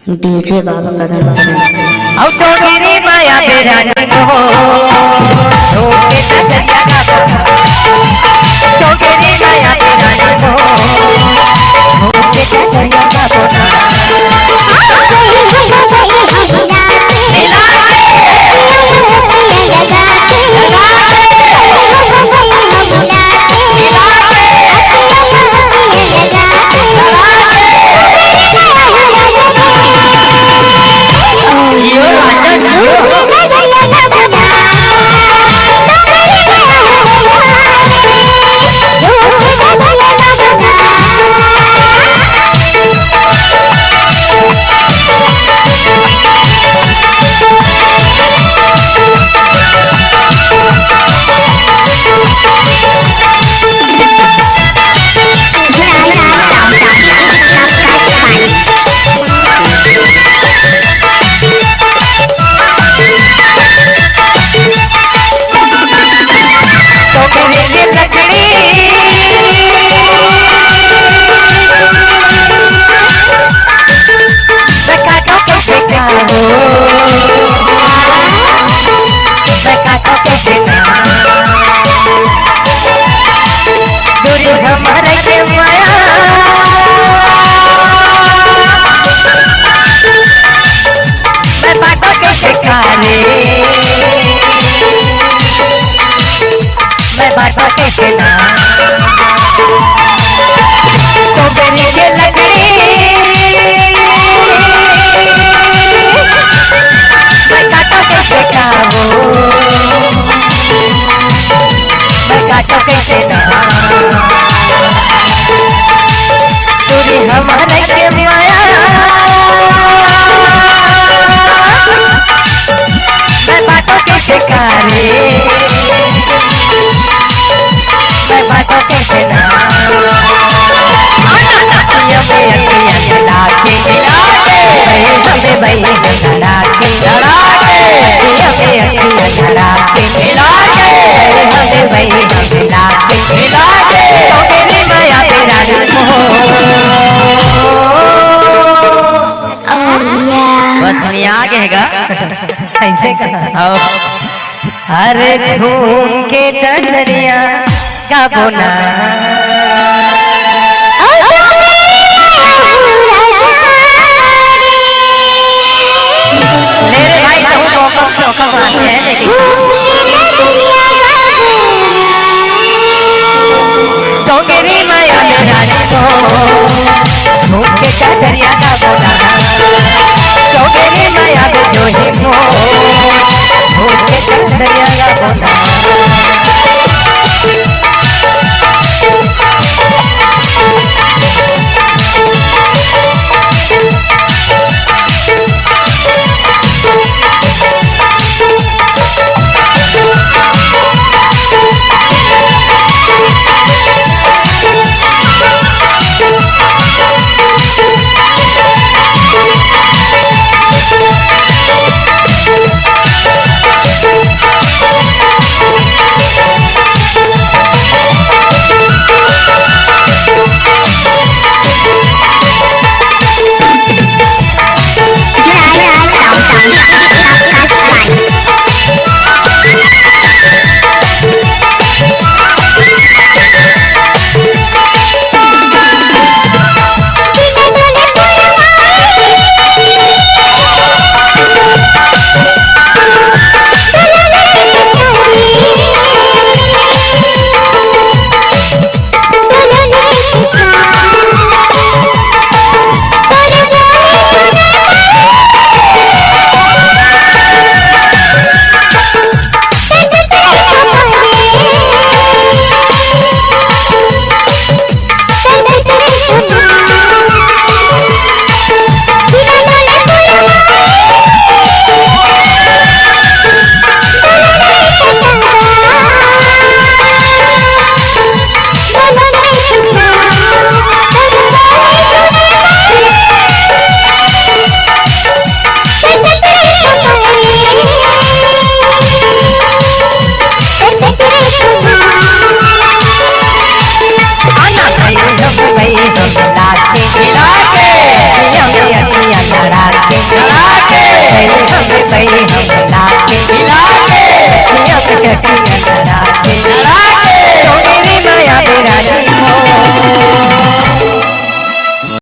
DJ बाबा कदम और तो मेरी माया बेरानी हो रोके नजरिया का तो मेरी माया बेरानी हो रोके नजरिया का मैं बातों कैसे ना तो मेरी ये लकड़ी मैं काटो कैसे खाऊं मैं काटो कैसे ना दूरी हमारे के माया मैं बातों कैसे खाने मैं बातों कैसे ना ऐसे हर झूम के डरिया का बोला मेरे भाई चौका मारते हैं लेकिन तो मेरी माया मेरा झूम के डरिया का बोला तो मेरी माया में जो ही हो दरिया का चटिया